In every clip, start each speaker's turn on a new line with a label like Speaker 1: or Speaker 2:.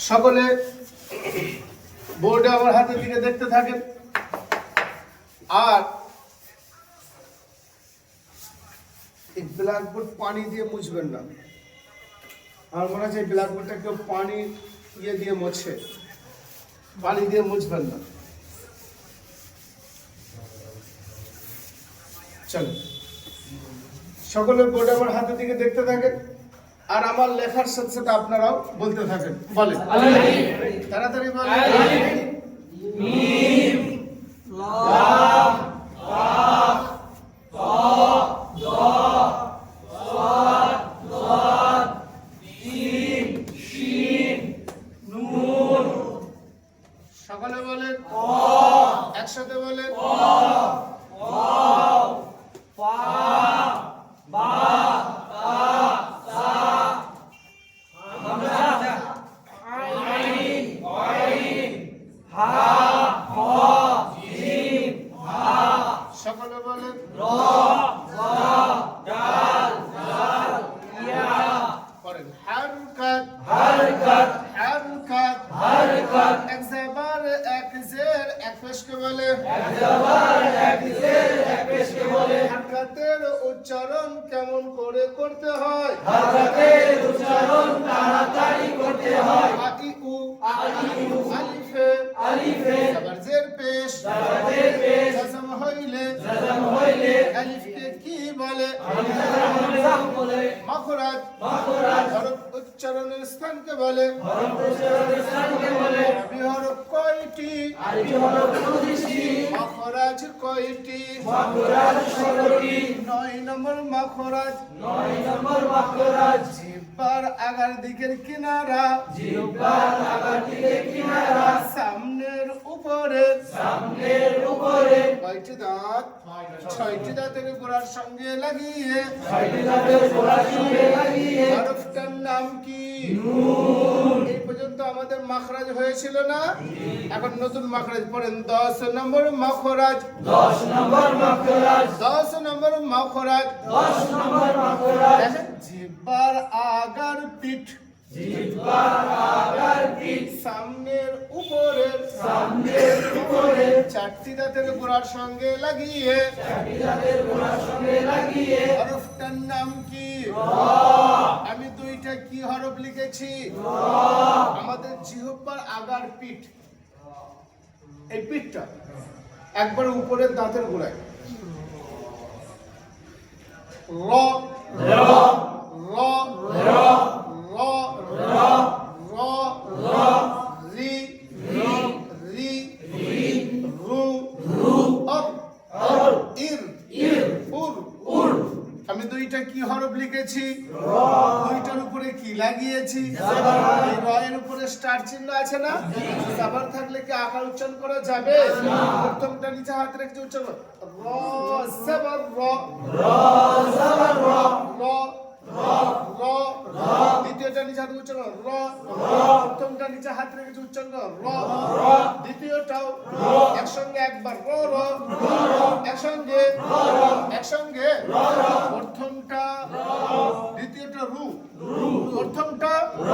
Speaker 1: সকলে বোর্ডে আমার হাতের দিকে দেখতে থাকেন। আর এই ব্ল্যাকবোর্ড পানি দিয়ে মুছবেন না। আমার মনে হচ্ছে এই ব্ল্যাকবোর্ডটা কেউ পানি দিয়ে মোছে, পানি দিয়ে মুছবেন না। চলো সকলে বোর্ডে আমার হাতের দিকে দেখতে থাকেন আর আমার লেখার সাথে সাথে আপনারাও বলতে থাকেন। বলেন তাড়াতাড়ি বলেন। মিম লাম রা তা দা সাদ জিম শিন নুন। সকলে বলেন একসাথে বলেন। সকলে বলেন র দাল ইয়া। পড়েন হারকাত হারকাত হারকাত হারকাত। এক জবর এক জের এক পেশকে বলে, এক জবর এক জের এক পেশকে বলে। হারকাতের উচ্চারণ কেমন করে করতে হয়? হারকাতের উচ্চারণ তাড়াতাড়ি করতে হয়। আ ই উ আ ই উ আলিফে আলিফে। জবর জের পেশ জবর জের পেশ। জজম হইলে জজম হইলে। আলিফকে কি বলে? হামজা বলে। মাখরাজ মাখরাজ। হরফ উচ্চারণের স্থানকে বলে, হরফ উচ্চারণের স্থানকে বলে। আরবি হরফ কয়টি? আরবি হরফ 29টি। মাখরাজ কয়টি? মাখরাজ 16টি। 9 নম্বর মাখরাজ 9 নম্বর মাখরাজ। জিহ্বার আগার দিকের কিনারা, জিহ্বার আগার দিকের কিনারা। সামনের উপরে, সামনের উপরে। কয়টি দাঁত? 6টি দাঁতের গোড়ার সঙ্গে লাগিয়ে, 6টি দাঁতের গোড়ার সঙ্গে লাগিয়ে। হরফটার নাম কি? নুন। এই পর্যন্ত আমাদের মাখরাজ হয়েছিল না? এখন নতুন মাখরাজ পড়েন। 10 নম্বর মাখরাজ 10 নম্বর মাখরাজ 10 নম্বর মাখরাজ 10 নম্বর মাখরাজ। জিহ্বার আগার পিঠ, জিহ্বার আগার পিঠ। সামনের উপরে, সামনের উপরে। 4টি দাঁতের গোড়ার সঙ্গে লাগিয়ে, 4টি দাঁতের গোড়ার সঙ্গে লাগিয়ে। হরফটার নাম কি? র। আমি দুইটা কি হরফ লিখেছি? র। আমাদের জিহ্বার আগার পিঠ, এই পিঠটা একবার উপরের দাঁতের গোড়ায়। র র র র র র র র। রি রি রি রি। রু রু। Or or. ইর ইর। উর উর। আমি দুইটা কি হরফ লিখেছি? র। দুইটার উপরে কি লাগিয়েছি? জবর। এই র এর উপরে স্টার চিহ্ন আছে না? জবর থাকলে কি আকার উচ্চারণ করা যাবে না? প্রথমটা নিচে হাত রেখে উচ্চারণ র জবর র র জবর র র র র র। দ্বিতীয়টা নিচে হাত উচ্চারণ র র। প্রথমটা নিচে হাত রেখে উচ্চারণ র র। দ্বিতীয়টাও একসঙ্গে একবার র র র। একসঙ্গে র র একসঙ্গে র র। প্রথমটা দ্বিতীয়টা রু রু। প্রথমটা র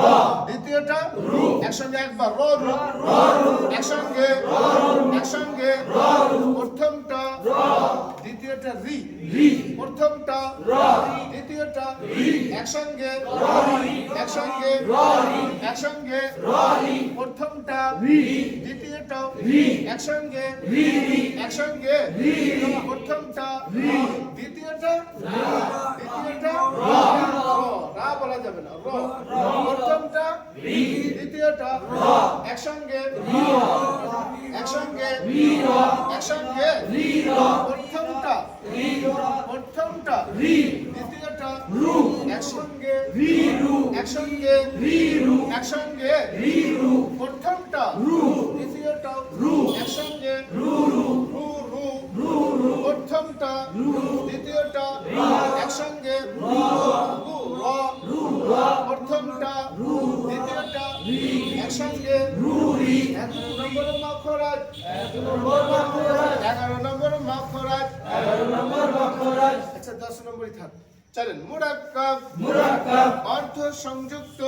Speaker 1: দ্বিতীয়টা রু। একসঙ্গে একবার র রু র রু। একসঙ্গে র রু একসঙ্গে র রু। প্রথমটা র দ্বিতীয়টা রি রি। প্রথমটা র দ্বিতীয়টা রি। একসঙ্গে র রি একসঙ্গে র রি একসঙ্গে র রি। প্রথমটা রি দ্বিতীয়টা রি। একসঙ্গে রি রি একসঙ্গে রি রি। প্রথমটা রি দ্বিতীয়টা রা দ্বিতীয়টা রা রা বলা যাবে না। র প্রথমটা রি দ্বিতীয়টা র। একসঙ্গে রি একসঙ্গে রি একসঙ্গে রি। প্রথমটা রি প্রথমটা রি দ্বিতীয়টা রু। একসঙ্গে রি রু একসঙ্গে রি রু একসঙ্গে রি রু। প্রথমটা রু দ্বিতীয়টা রু। একসঙ্গে রু রু রু রু রু রু। প্রথমটা রু দ্বিতীয়টা রি। একসঙ্গে রু রু র রু র। প্রথমটা রু দ্বিতীয়টা রি। একসঙ্গে রু রি। 11 নম্বর মাখরাজ 11 নম্বর মাখরাজ 11 নম্বর মাখরাজ 11 নম্বর মাখরাজ। আচ্ছা 10 নম্বরই থাক। চলেন মুরাক্কাব অর্থ সংযুক্ত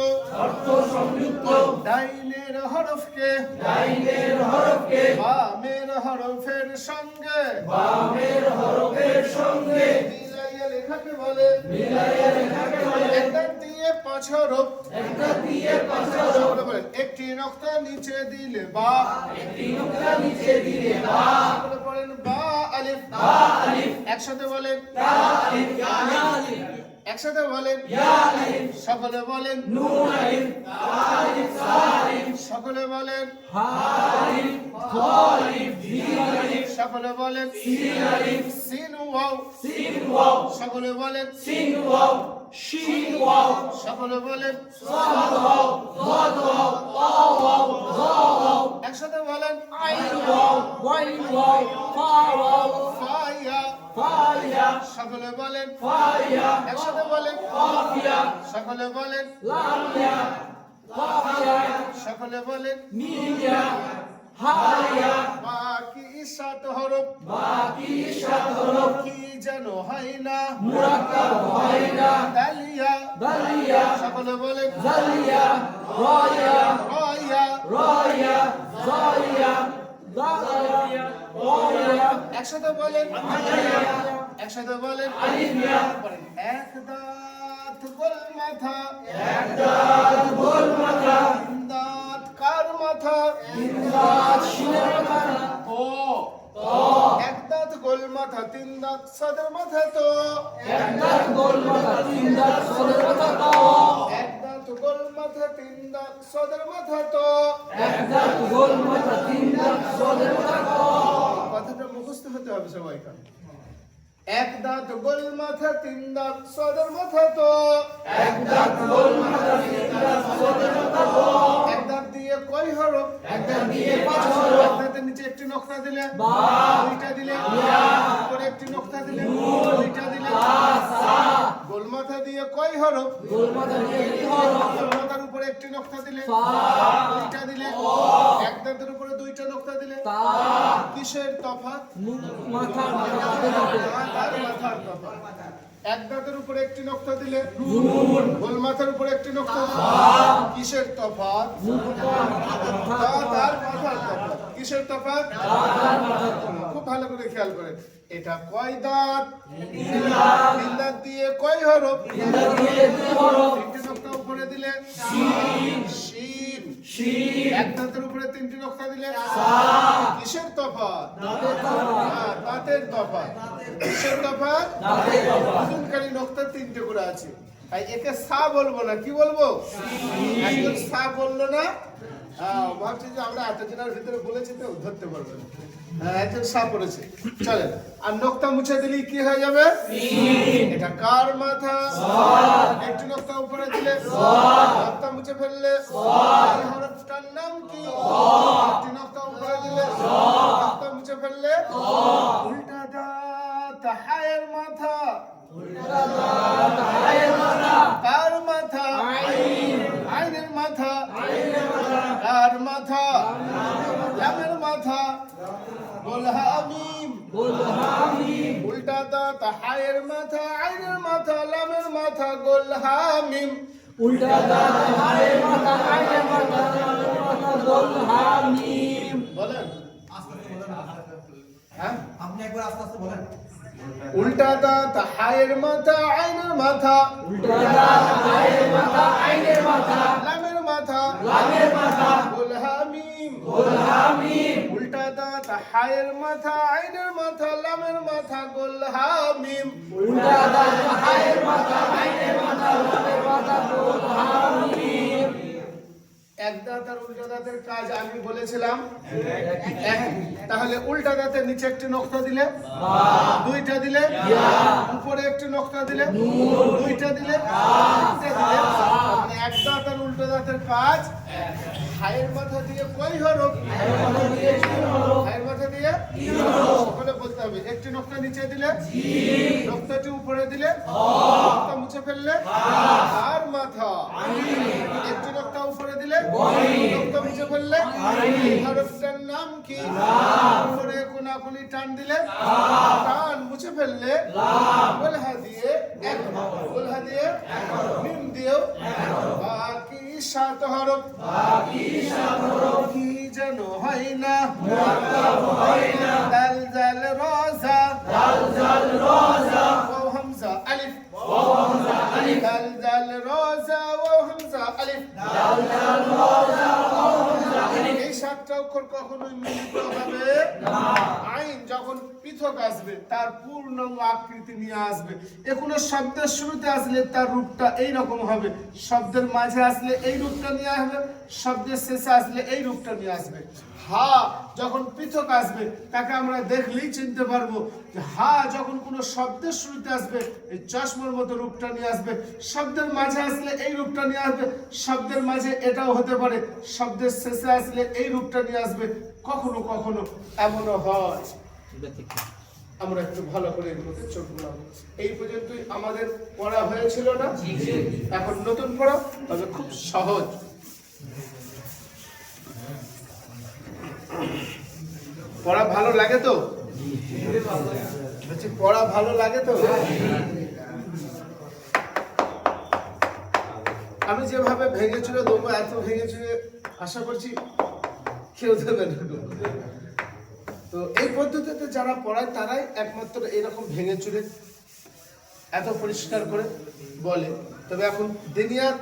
Speaker 1: ডাইনের হরফকে বামের হরফের সঙ্গে মিলাইয়া লেখাকে বলে একটা দিয়ে পাঁচ হরফ বলেন একটি নক্তা নিচে দিলে বা পড়েন বা আলিফ একসাথে বলেন একসাথে বলেন সকলে বলেন সকলে বলেন সকলে বলেন সিন ওয়াও সকলে বলেন সকলে বলেন একসাথে বলেন সকলে বলেন একসাথে বলেন সকলে বলেন সকলে বলেন বাকি সাত হরফ কি যেন হয় না দালিয়া সকলে বলেন একসাথে বলেন একসাথে বলেন এক দাঁত গোল মাথা দাঁত কার মাথা ও এক দাঁত গোল মাথা তিন দাঁত সদর মাথা তো এক দাঁত গোল মাথা তিন দাঁত সদর মাথা তো এক দাঁত গোল মাথা তিন দাঁত সদর মাথা তো এক দাঁত গোল মাথা তিন দাঁত সদর মাথা তো কথাটা মুখস্থ হতে হবে সবাইকে এক দাঁত গোল মাথা তিন দাঁত সদর মাথা তো এক দাঁত গোল মাথা তিন দাঁত সদর মাথা তো এক দাঁত দিয়ে কয় হরফ এক দাঁত দিয়ে পাঁচ হরফ এক দাঁতের নিচে একটি নকশা দিলে বা দুইটা দিলে ইয়া উপরে একটি নকশা দিলে দুইটা দিলে সা গোল মাথা দিয়ে কয় হরফ গোল মাথা দিয়ে একটি হরফ গোল মাথার উপরে একটি নকশা দিলে ফা দুইটা দিলে এক দাঁতের উপরে দুইটা নকশা দিলে তা কিসের তফাৎ মাথার মাথার তফাৎ এক দাঁতের উপরে একটি নকশা দিলে গোল মাথার উপরে একটি নকশা কিসের তফাৎ তার মাথার তফাৎ কিসের তফাৎ খুব ভালো করে খেয়াল করেন এটা কয় দাঁত তিন দাঁত দিয়ে কয় হরফ তিনটি নকশা উপরে দিলে শিন এক দাঁতের উপরে তিনটি নকশা দিলে কিসের তফাৎ দাঁতের তফাৎ কিসের তফাৎ ওজনকারী নকশা তিনটে করে আছে তাই একে সা বলবো না কি বলবো একজন সা বললো না ভাবছি যে আমরা এতজনের ভিতরে বলেছি তো ধরতে পারবো না একজন সা পড়েছে চলেন আর নকটা মুছে দিলে কি হয়ে যাবে এটা কার মাথা একটি নকটা উপরে দিলে নকটা মুছে ফেললে হরফটার নাম কি একটি নকটা উপরে দিলে নকটা মুছে ফেললে উল্টা দাঁত হায়ের মাথা উল্টা দাঁত হায়ের মাথা কার মাথা আইনের মাথা কার মাথা লামের মাথা বল হামিম উল্টা দাঁত হায়ের মাথা আইনের মাথা লামের মাথা গোল হামিম উল্টা দাঁত হায়ের মাথা আইনের মাথা লামের মাথা গোল হামিম বলেন হ্যাঁ আপনি একবার আস্তে আস্তে বলেন উল্টা দাঁত হায়ের মাথা আইনের মাথা উল্টা দাঁত হায়ের মাথা আইনের মাথা লামের মাথা গোল হামিম উল্টা দাঁত হায়ের মাথা আইনের মাথা লামের মাথা গোল হামিম উল্টা দাঁত হায়ের মাথা আইনের মাথা লামের মাথা গোল হামিম এক দাঁত আর উল্টা দাঁতের কাজ আমি বলেছিলাম তাহলে উল্টা দাঁতের নিচে একটি নকশা দিলে দুইটা দিলে উপরে একটি নকশা দিলে দুইটা দিলে এক দাঁত আর উল্টা দাঁতের কাজ হায়ের মাথা দিয়ে কই হরফ হায়ের মাথা দিয়ে সকলে বলতে হবে একটি নকশা নিচে দিলে নকশাটি উপরে দিলে নকশা মুছে ফেললে আর মাথা একটি নকশা উপরে দিলে নকশা মুছে ফেললে হরফটার নাম কি? উপরে কোনাকুনি টান দিলে টান, মুছে ফেললে গোলহা দিয়ে মিম দিয়েও বাকি 7 হরফ কি যেন হয় না দাল জাল রজা ওয়াও হামজা আলিফ দাল জাল রজা ওয়াও হামজা আলিফ এই 7টা অক্ষর কখনোই মিলিত হবে না। আইন যখন পৃথক আসবে তার পূর্ণাঙ্গ আকৃতি নিয়ে আসবে। কোনো শব্দের শুরুতে আসলে তার রূপটা এই রকম হবে, শব্দের মাঝে আসলে এই রূপটা নিয়ে আসবে, শব্দের শেষে আসলে এই রূপটা নিয়ে আসবে। হা যখন পৃথক আসবে তাকে আমরা দেখলেই চিনতে পারবো যে হা যখন কোনো শব্দের শুরুতে আসবে এই চশমার মতো রূপটা নিয়ে আসবে, শব্দের মাঝে আসলে এই রূপটা নিয়ে আসবে, শব্দের মাঝে এটাও হতে পারে, শব্দের শেষে আসলে এই রূপটা নিয়ে আসবে। কখনো কখনো এমনও হয়। আমরা একটু ভালো করে এগুলোতে চোখ বুলাবো। এই পর্যন্তই আমাদের পড়া হয়েছিল না? এখন নতুন পড়া, তবে খুব সহজ। পড়া ভালো লাগে তো? পড়া ভালো লাগে তো? আমি যেভাবে ভেঙে চুরে দেবো, এত ভেঙে চুরে আশা করছি কেউ দেবে না। তো এই পদ্ধতিতে যারা পড়ায় তারাই একমাত্র এরকম ভেঙে চুরে এত পরিষ্কার করে বলে। তবে এখন দিনিয়াত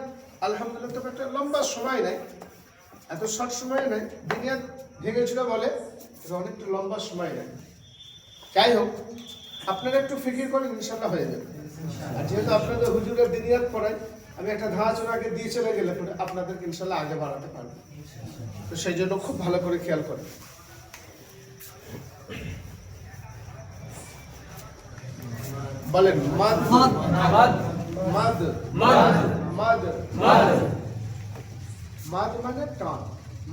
Speaker 1: আলহামদুলিল্লাহ তবে একটা লম্বা সময় নেই, এত শর্ট সময় নেই। দিনিয়াত ভেঙে চুরে বলে অনেকটা লম্বা সময় নেই। যাই হোক, আপনারা একটু ফিকির করেন, ইনশাল্লাহ হয়ে যাবে। আর যেহেতু আপনাদের হুজুরের দিনিয়াত পড়ায়, আমি একটা ধাঁচুর আগে দিয়ে চলে গেলে পরে আপনাদেরকে ইনশাল্লাহ আগে বাড়াতে পারবো। তো সেই জন্য খুব ভালো করে খেয়াল করেন। বলেন মাদ মাদ মাদ মাদ মাদ মানে টান,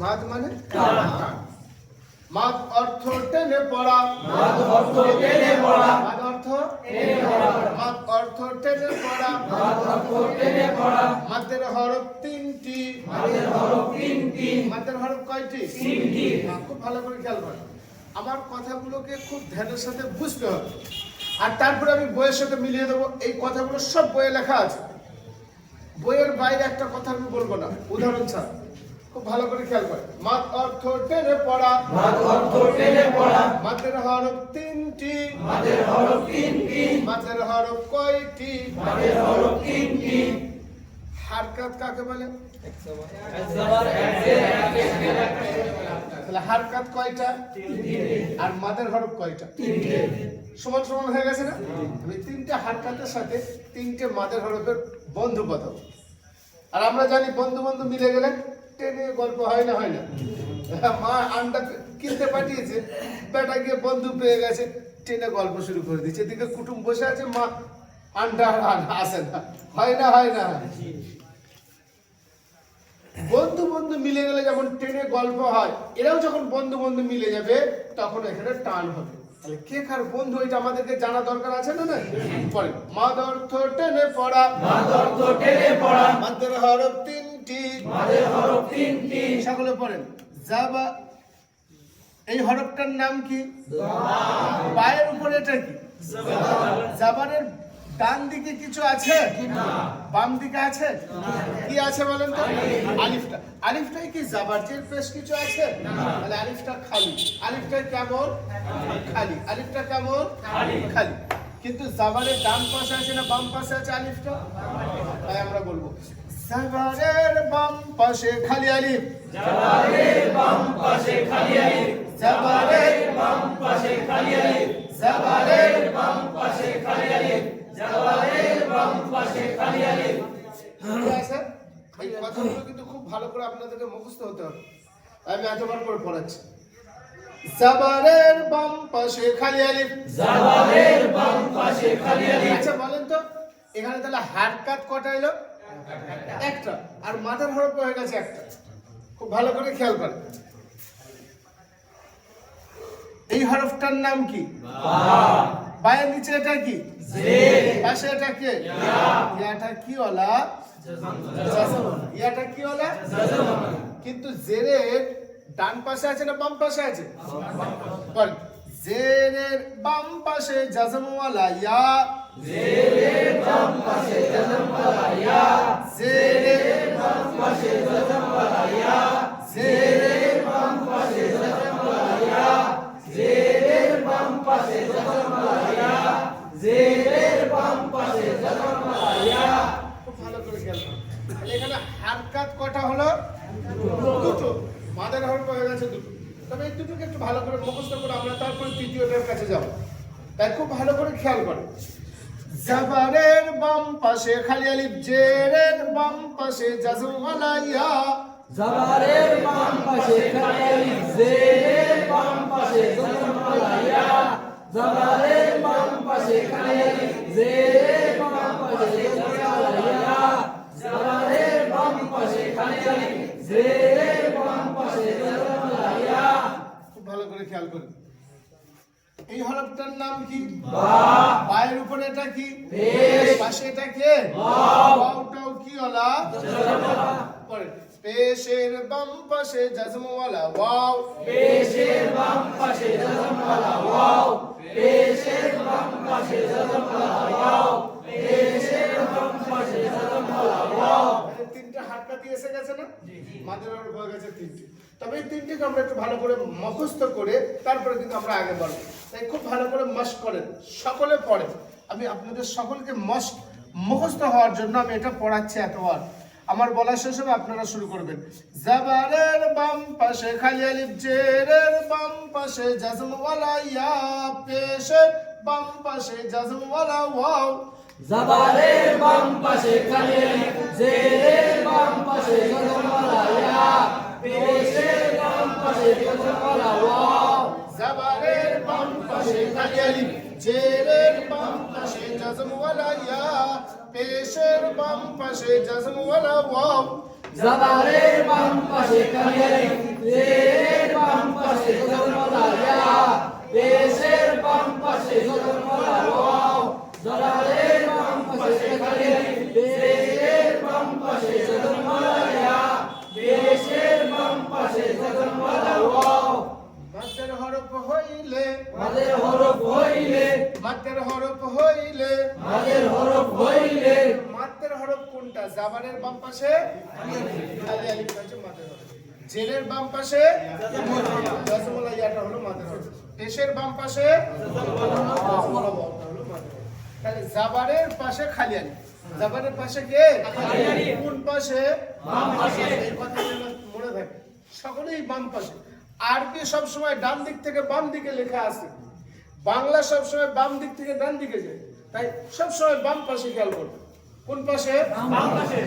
Speaker 1: মাদ মানে টান। মাদ অর্থ টেনে পড়া, মাদ অর্থ টেনে পড়া, মাদ অর্থ টেনে পড়া, মাদ অর্থ টেনে পড়া, মাদ অর্থ টেনে পড়া। মাদের হরফ 3টি, মাদের হরফ 3টি। মাদের হরফ কয়টি? 3টি। খুব ভালো করে খেয়াল করেন। আমার কথাগুলোকে খুব ধ্যানের সাথে বুঝতে হবে, আর তারপরে আমি বইয়ের সাথে মিলিয়ে দেবো। এই কথাগুলো সব বইয়ে লেখা আছে, বইয়ের বাইরে একটা কথা আমি বলবো না উদাহরণ ছাড়া। খুব ভালো করে খেয়াল করে। মাদ অর্থ টেনে পড়া, মাদ অর্থ টেনে পড়া। মাদের হরফ 3টি, মাদের হরফ 3টি। মাদের হরফ কয়টি? মাদের হরফ 3টি। হারকাত কাকে বলে? তাহলে হারকাত কয়টা? আর মাদের হরফ কয়টা? সমান সমান হয়ে গেছে না? আমি 3টে হারকাতের সাথে 3টে মাদের হরফের বন্ধু কথা। আর আমরা জানি বন্ধু বন্ধু মিলে গেলে টেনে গল্প হয় না, হয় না? মা আন্ডা কিনতে পাঠিয়েছে, বেটা গিয়ে বন্ধু পেয়ে গেছে, টেনে গল্প শুরু করে দিচ্ছে। এদিকে কুটুম বসে আছে, মা আন্ডা আসে না, হয় না, হয় না? বন্ধু বন্ধু মিলে গেলে যেমন টেনে গল্প হয়, এরাও যখন বন্ধু বন্ধু মিলে যাবে তখন এখানে টান হবে। তাহলে কে কার বন্ধু এটা আমাদেরকে জানা দরকার আছে না? পরে মাদ অর্থ টেনে পড়া, মাদ অর্থ টেনে পড়া। মাদের হরফ 3টি, মাদের হরফ 3টি। সকলে পড়েন জাবা। এই হরফটার নাম কি? পায়ের উপরে এটা কি? জাবারের ডান দিকে কিছু আছে? বাম দিকে আছে? কি আছে বলেন তো? আলিফটা। আলিফটাই কি জাবারের পেশ কিছু আছে? তাহলে আলিফটা খালি। আলিফটা কেমন? খালি। আলিফটা কেমন? খালি। কিন্তু জাবারের ডান পাশে আছে না বাম পাশে আছে আলিফটা? তাই আমরা বলবো জাবারের বাম পাশে খালি আলিফ, জাবারের বাম পাশে খালি আলিফ, জাবারের বাম পাশে খালি আলিফ, জাবারের বাম পাশে খালি আলিফ, জাবারের বাম পাশে খালি আলিফ। ঠিক আছে? এই কথাগুলো কিন্তু খুব ভালো করে আপনাদেরকে মুখস্থ হতে হবে। আমি এতবার করে পড়াচ্ছি। জাবারের বাম পাশে খালি আলিফ, জাবারের বাম পাশে খালি আলিফ। আচ্ছা বলেন তো এখানে তাহলে হারকাত কটা এলো? একটা। আর মাথার হরফ হয়ে গেছে একটা। খুব ভালো করে খেয়াল করেন। এই হরফটার নাম কি? বা। বায়ের নিচে এটা কি? জের। পাশে এটা কি? ইয়া। ইয়াটা কি ওলা? জাজম। ইয়াটা কি ওলা? জাজম। কিন্তু জেরের ডান পাশে আছে না বাম পাশে আছে? পড়েন জেরের বাম পাশে জাজমওয়ালা ইয়া,
Speaker 2: জেরের বাম পাশে জাজমওয়ালা ইয়া,
Speaker 1: জেরের
Speaker 2: বাম পাশে জাজমওয়ালা ইয়া,
Speaker 1: জেরের
Speaker 2: বাম পাশে জাজমওয়ালা ইয়া, জেরের বাম পাশে জাজমওয়ালা ইয়া, জেরের বাম পাশে জাজমওয়ালা ইয়া।
Speaker 1: খুব ভালো করে খেয়াল করুন। তাহলে এখানে হারকাত কটা হলো? দুটো। মাদের হরফ হয়ে গেছে দুটো। তবে এই দুটোকে একটু ভালো করে মুখস্থ করে আমরা তারপরে তৃতীয়টার কাছে যাব। তাই খুব ভালো করে খেয়াল করেন। জাবারের বাম পাশে খালি আলিফ, জেরের বাম পাশে জাজমওয়ালা ইয়া,
Speaker 2: জাবারের বাম পাশে খালি আলিফ, জেরের বাম পাশে জাজমওয়ালা ইয়া, জাবারের বাম পাশে খালি আলিফ, জেরের বাম পাশে জাজমওয়ালা ইয়া, জাবারের বাম পাশে খালি আলিফ, জেরের বাম পাশে জাজমওয়ালা ইয়া।
Speaker 1: খুব ভালো করে খেয়াল করুন। এই হরফটার নাম কি?
Speaker 2: বা।
Speaker 1: বায়ের উপরে এটা কি?
Speaker 2: পেশ।
Speaker 1: পাশে এটা কে?
Speaker 2: ওয়াও।
Speaker 1: ওয়াওটাও কি হলা? পরে পেশের বাম পাশে জাজমওয়ালা ওয়াও,
Speaker 2: পেশের বাম পাশে জাজমওয়ালা ওয়াও, পেশের বাম পাশে জাজমওয়ালা ওয়াও, পেশের বাম পাশে জাজমওয়ালা ওয়াও।
Speaker 1: মানে তিনটা হারকাতি এসে গেছে না? মাদের হরফ হয়ে গেছে তিনটি। তবে এই তিনটিকে আমরা একটু ভালো করে মুখস্থ করে তারপরে কিন্তু আমরা আগে বাড়বো। তাই খুব ভালো করে মস্ক করেন, সকলে পড়েন। আমি আপনাদের সকলকে মুখস্থ হওয়ার জন্য আমি এটা পড়াচ্ছি এতবার। আমার বলা শেষ হবে, আপনারা শুরু করবেন। জাবারের বাম পাশে খালি আলিফ, জেরের বাম পাশে জাজমওয়ালা ইয়া, পেশের বাম পাশে জাজমওয়ালা ওয়াও,
Speaker 2: জাবারের বাম পাশে খালি আলিফ, জেরের বাম পাশে জাজমওয়ালা ইয়া, পেশের বাম পাশে জাজমওয়ালা ওয়াও,
Speaker 1: জাবারের বাম পাশে খালি আলিফ, জেরের বাম পাশে জাজমওয়ালা ইয়া, পেশের বাম পাশে জাজমওয়ালা ওয়াও,
Speaker 2: জাবারের বাম পাশে খালি আলিফ, জেরের বাম পাশে জাজমওয়ালা ইয়া, পেশের বাম পাশে জাজমওয়ালা ওয়াও, জাবারের বাম পাশে খালি আলিফ, জেরের বাম পাশে জাজমওয়ালা ইয়া, পেশের বাম পাশে জাজমওয়ালা ওয়াও।
Speaker 1: মাদের হরফ হইলে,
Speaker 2: মাদের হরফ হইলে,
Speaker 1: মাদের হরফ হইলে,
Speaker 2: মাদের হরফ হইলে,
Speaker 1: মাদের হরফ কোনটা? জাবারের বাম পাশে খালি আলিফ আছে মাদের হরফ, জেরের বাম পাশে জাজমওয়ালা ইয়াটা হলো মাদের হরফ, পেশের বাম পাশে জাজমওয়ালা ওয়াওটা হলো মাদের হরফ। তাহলে জাবারের পাশে খালি আলিফ, জাবারের পাশে কে? খালি আলিফ। কোন পাশে?
Speaker 2: বাম পাশে।
Speaker 1: এই কথা যেন মনে থাকে, সকলেই বাম পাশে। আরবি সব সময় ডান দিক থেকে বাম দিকে লেখা আছে, বাংলা সব সময় বাম দিক থেকে ডান দিকে যায়। তাই সব সময় বাম পাশে খেয়াল করবে। কোন পাশে?
Speaker 2: বাম পাশে।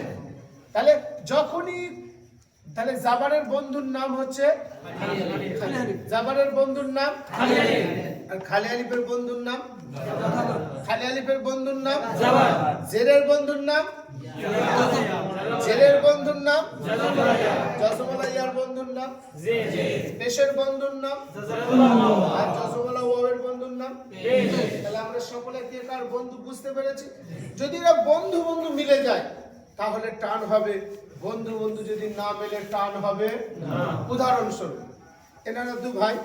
Speaker 1: তাহলে যখনই, তাহলে জাবারের বন্ধুর নাম হচ্ছে জাবারের বন্ধুর নাম
Speaker 2: খালি আলিফ,
Speaker 1: আর খালি আলিফের বন্ধুর নাম, খালি আলিফের বন্ধুর নাম
Speaker 2: জাবার,
Speaker 1: জেরের বন্ধুর নাম, জেরের বন্ধুর নাম জাজমওয়ালা ইয়ার বন্ধুর নাম, পেশের বন্ধুর নাম আর জাজমওয়ালা ওয়াওয়ের বন্ধুর নাম। তাহলে আমরা সকলে কে কার বন্ধু বুঝতে পেরেছি। যদি এরা বন্ধু বন্ধু মিলে যায় তাহলে টান হবে, বন্ধু বন্ধু যদি না মিলে টান হবে না। উদাহরণস্বরূপ এনারা দু ভাই,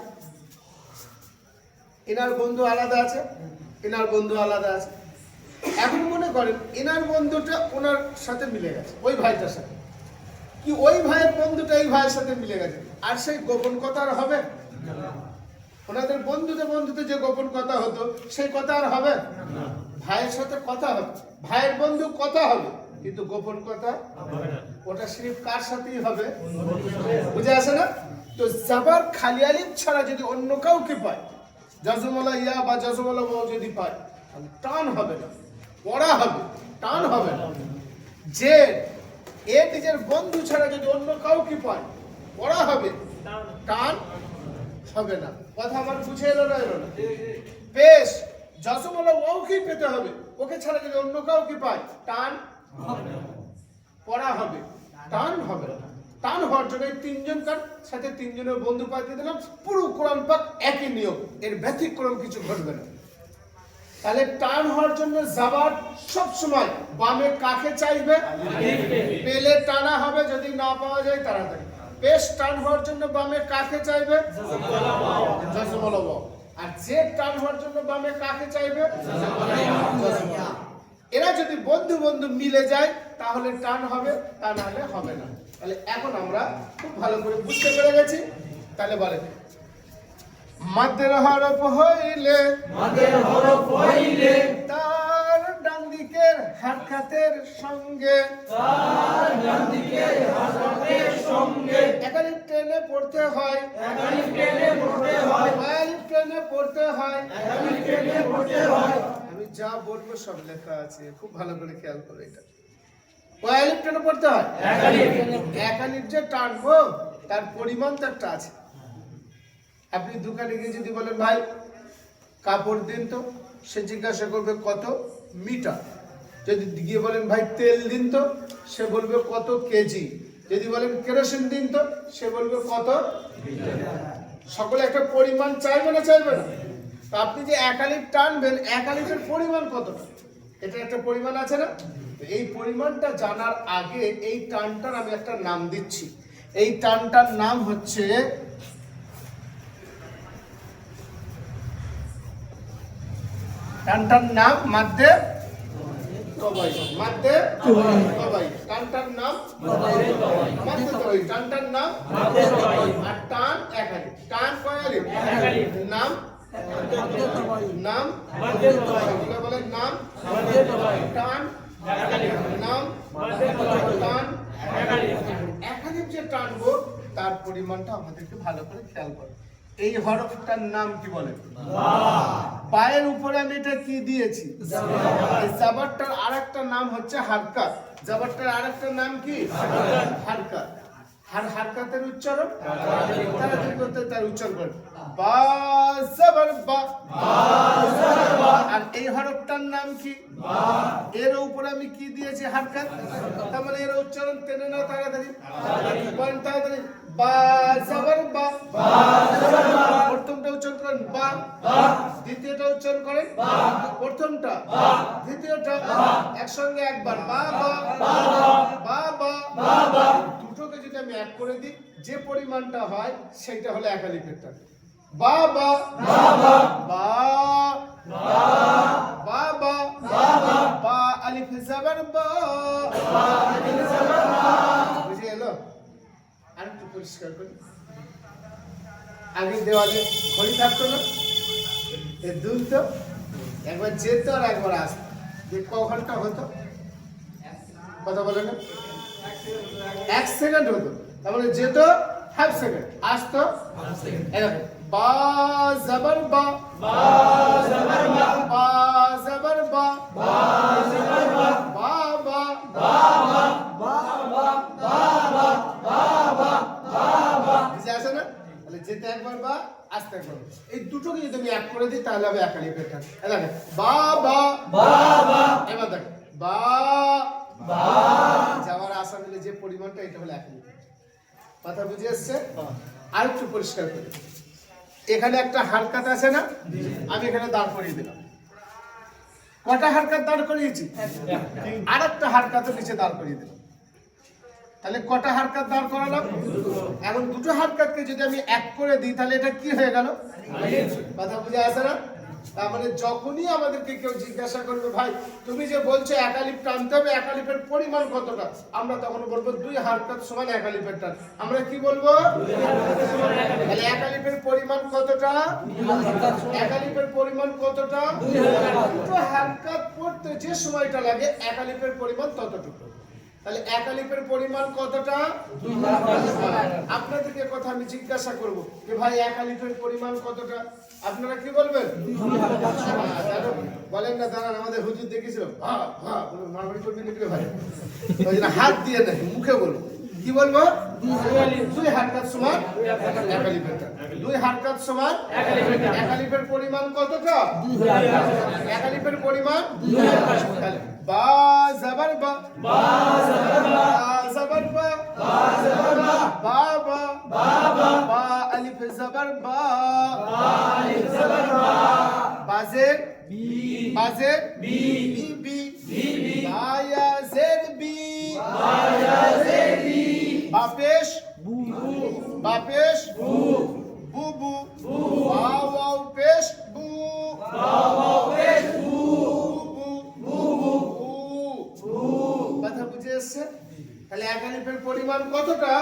Speaker 1: এনার বন্ধু আলাদা আছে, এনার বন্ধু আলাদা আছে। এখন মনে করেন এনার বন্ধুটা ওনার সাথে মিলে গেছে, ওই ভাইটার সাথে, কি ওই ভাইয়ের বন্ধুটা এই ভাইয়ের সাথে মিলে গেছে, আর সেই গোপন কথা আর হবে? ওনাদের বন্ধুতে যে গোপন কথা হতো সেই কথা আর হবে? ভাইয়ের সাথে কথা হবে, ভাইয়ের বন্ধু কথা হবে, কিন্তু গোপন কথা ওটা সির্ফ কার সাথেই হবে? বুঝে আসে না? তো জাবার খালি আলিফ ছাড়া যদি অন্য কাউকে পায়, জাজমওয়ালা ইয়া বা জাজমওয়ালা ওয়াও যদি পায়, তাহলে টান হবে না, পড়া হবে, টান হবে না। যে এ নিজের বন্ধু ছাড়া যদি অন্য কাউকে পায়, পড়া হবে, টান হবে না। কথা আমার বুঝে এলো না? এলো না? বেশ, জাজমওয়ালা ওয়াওকেই পেতে হবে, ওকে ছাড়া যদি অন্য কাউকে পায়, টান পড়া হবে, টান হবে না। টান হওয়ার জন্য তিনজনকার সাথে তিনজনের বন্ধু পাইতে দিলাম, পুরো কোরআন পাক একই নিয়ম, এর ব্যতিক্রম কিছু ঘটবে না। তাহলে টান হওয়ার জন্য জাবার সব সময় বামে কাকে চাইবে? পেলে টানা হবে, যদি না পাওয়া যায় তাড়াতাড়ি। পেশ টান হওয়ার জন্য বামে কাকে চাইবে? জজমলা ওয়াও। আর জেড টান হওয়ার জন্য বামে কাকে চাইবে? জজমলা। এরা যদি বন্ধু বন্ধু মিলে যায় তাহলে টান হবে, তা না হলে হবে না। তাহলে এখন আমরা খুব ভালো করে বুঝতে পেরে গেছি। তাহলে বলেন মাদের হরফ হইলে তার ডান দিকের হারকাতের সঙ্গে একালিফ টেনে পড়তে হয়, আলিফ টেনে পড়তে হয়। আমি যা বলবো সব লেখা আছে, খুব ভালো করে খেয়াল করো। এটা আলিফ টেনে পড়তে হয়। একালিফ যে টানবো তার পরিমাণ তো একটা আছে। আপনি দোকানে গিয়ে যদি বলেন ভাই কাপড় দিন তো, সে জিজ্ঞাসা করবে কত মিটার। যদি গিয়ে বলেন ভাই তেল দিন তো, সে বলবে কত কেজি। যদি বলেন কেরোসিন দিন তো, সে বলবে কত। সকলে একটা পরিমাণ চাইবে না চাইবে না? তো আপনি যে একালিফ টানবেন, একালিফের পরিমাণ কতটা, এটা একটা পরিমাণ আছে না? এই পরিমাণটা জানার আগে এই টানটার আমি একটা নাম দিচ্ছি। এই টানটার নাম হচ্ছে টানটার নাম মাদ্দে তবাই। মাদ্দে তবাই। টানটার নাম মাদ্দে তবাই। টানটার নাম মাদ্দে তবাই। আর টান একালিফ। টান কয় আলিফ? নাম নাম মাদ্দে তবাই। বলেন নাম মাদ্দে তবাই। টান একালিফ। নাম মাদ্দে তবাই। টান একালিফ। একালিফ যে টানবো তার পরিমাণটা আমাদেরকে ভালো করে খেয়াল করো। এই হরফটার নাম কি বলে? বা। বায়ের উপরে আমি এটা কি দিয়েছি? এই জাবারটার আরেকটা নাম হচ্ছে হারকাত। জাবারটার আরেকটা নাম কি? হারকাত। হারকাতের উচ্চারণ তারা কি করতে, তার উচ্চারণ করে বা জাবার বা। আর এই হরফটার নাম কি? এর উপরে আমি কি দিয়েছি? হারকাত। তার মানে এর উচ্চারণ টেনে না তাড়াতাড়ি বলেন, তাড়াতাড়ি বা জাবার বা। প্রথমটা উচ্চারণ করেন বা, দ্বিতীয়টা উচ্চারণ করেন প্রথমটা, দ্বিতীয়টা একসঙ্গে একবার বা বা বা। দুটোকে যদি আমি এক করে দিই যে পরিমাণটা হয় সেটা হলো একালিফের টান। বা বা বা বা বা আলিফ জাবার বা। বুঝে এলো? আর একটু পরিষ্কার করি। আগে দেওয়ালে ঘড়ি থাকতো না, এ দুলতো, একবার যেত আর একবার আসতো। যে ক ঘন্টা হতো কথা বলে না? 1 সেকেন্ড হতো। তার মানে যেত হাফ সেকেন্ড, আসতো বা জাবার বা। বা জাবার বা। বা জাবার বা। বা জাবার বা। বা বা বা বা বা বা বা বা। বুঝে আসে না? তাহলে যেতে একবার বা, আসতে একবার। এই দুটোকে যদি আমি এক করে দিই তাহলে হবে একালিফের টান। দেখেন বা বা বা বা। এবার দেখেন বা বা। যাওয়ার আসা মিলে যে পরিমাণটা, এটা হলো একালিফ। কথা বুঝে আসছে? আর একটু পরিষ্কার করি। এখানে একটা হারকাত আছে না, আমি এখানে দাঁড় করিয়ে দিলাম। কটা হারকাত দাঁড় করিয়েছি? আর একটা হারকাত নিচে দাঁড় করিয়ে দিলাম। তাহলে কটা হারকাত দাঁড় করালাম? এখন দুটো হারকাতকে যদি আমি এক করে দিই তাহলে এটা কি হয়ে গেল? কথা বুঝে আসে না? তার মানে যখনই আমাদেরকে কেউ জিজ্ঞাসা করবে ভাই তুমি যে বলছো একালিফ টানতে হবে, একালিফের পরিমাণ কতটা, আমরা তখন বলবো 2 হারকাত সমান একালিফের টান। আমরা কি বলবো? তাহলে একালিফের পরিমাণ কতটা? একালিফের পরিমাণ কতটা? 2 হারকাত পড়তে যে সময়টা লাগে একালিফের পরিমাণ ততটুকু। তাহলে একালিফের পরিমাণ কতটা? 2 হারকাত। আপনাদেরকে কথা আমি জিজ্ঞাসা করব যে ভাই একালিফের পরিমাণ কতটা, আপনারা কি বলবেন? 2 হারকাত। বলেন না, দাঁড়ান, আমাদের হুজুর দেখেছিল নরমালি করবি নাকি ভাই, ওই জন্য হাত দিয়ে না, মুখে বলবো। কি বলবো? 2 হারকাত সমান একালিফের টান। 2 হারকাত সমান একালিফের পরিমাণ কতটা? 2 হারকাত। একালিফের পরিমাণ 2 হারকাত। বা জাবার বা। বা জাবার বা। বা জাবার বা। বা জাবার বা। বা বা বা বা আলিফ জাবার বা। বা আলিফ জাবার বা। বাজের বি। বাজের বি। B B B. বায়া জের বি। বায়া জের বি। বাপেশ বু। বা পেশ বু বু বা ওয়াও পেশ বু কথা বুঝে এসছে? তাহলে এক আলিফের পরিমাণ কতটা?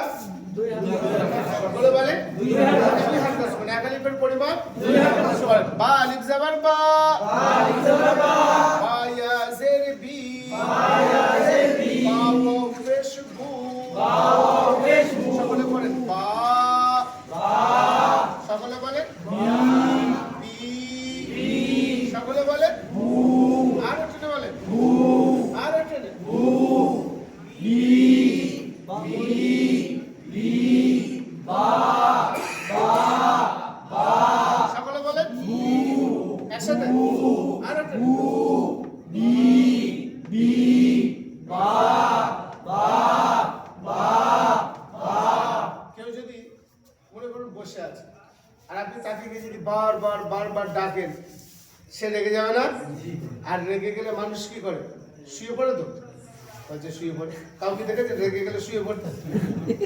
Speaker 1: বলে বলে 2 হাত মানে এক আলিফের পরিমাণ 2 হাত। বা আলিফ জাবার বা বা ইয়া জের বি বা ওয়াও পেশ বু সকলে বলেন বা সকলে বলেন বি সকলে বলেন আর একটু বলেন আর একটু সকলে বলেন একসাথে আর একটু কেউ যদি মনে করুন বসে আছে আর আপনি তাকে গিয়ে যদি বারবার ডাকেন, সে রেগে যাবে না? আর রেগে গেলে মানুষ কি করে? শুয়ে পড়ে তো বলছে শুয়ে পড়ে। কাউকে দেখেছে রেগে গেলে শুয়ে পড়তে?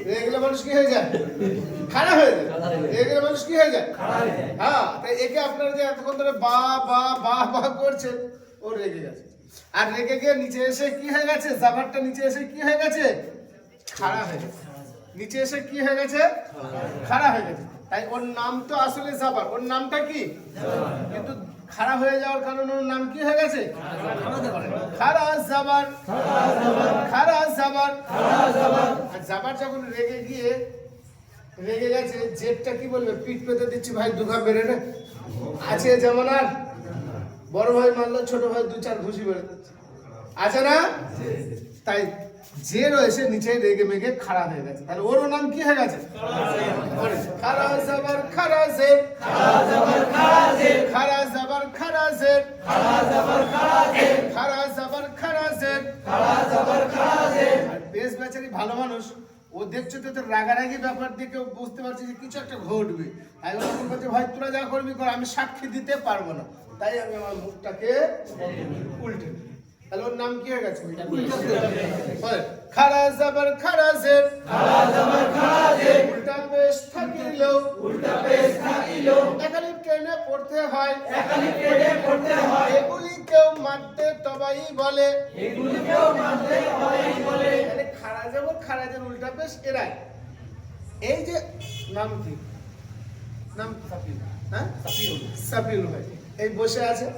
Speaker 1: রেগে গেলে মানুষ কি হয়ে যায়? খারাপ হয়ে যায়। রেগে গেলে মানুষ কি হয়ে যায়? হ্যাঁ, তাই একে আপনারা যে এতক্ষণ ধরে বা বা বা বা করছেন, ও রেগে গেছে। আর রেগে গিয়ে নিচে এসে কি হয়ে গেছে? জাবারটা নিচে এসে কি হয়ে গেছে? খারাপ হয়ে গেছে। নিচে এসে কি হয়ে গেছে? খারাপ হয়ে গেছে। তাই ওর নাম তো আসলে জাবার, ওর নামটা কি? কিন্তু খারাপ হয়ে যাওয়ার কারণে ওর নাম কি হয়ে গেছে? খারা জাবার। খারা জাবার। আর জাবার যখন রেগে গেছে, জেটটা কি বলবে? পিঠ পেতে দিচ্ছি ভাই, দুঘা বেড়ে না আছে যেমন। আর বড় ভাই মারলো, ছোট ভাই 2-4 ঘুষি বেড়ে দিচ্ছে, আছে না? তাই যে রয়েছে নিচে রেগে মেগে খারাপ হয়ে গেছে। তাহলে ওর নাম কি হয়ে গেছে? খারা জাবার খারা জের খারা জাবার খারা জের খারা জাবার খারা জের। আর বেশ বেচারি ভালো মানুষ, ও দেখছো তো তোর রাগারাগি ব্যাপার দেখে বুঝতে পারছি যে কিছু একটা ঘটবে। তাই ওরকম বলছে ভাই তোরা যা করবি কর, আমি সাক্ষী দিতে পারবো না, তাই আমি আমার মুখটাকে উল্টে। তাহলে ওর নাম কি হয়ে গেছে? খারা জাবার খারা জের উল্টা পেশ থাকিলেও এক আলিফ টেনে পড়তে হয়। এগুলি কেউ মারতে তবাই বলে। খারা জাবার খারা জের উল্টা পেশ এরাই। এই যে নাম কি? নাম সাফিউল। হ্যাঁ, সাফিউল ভাই এই বসে আছে।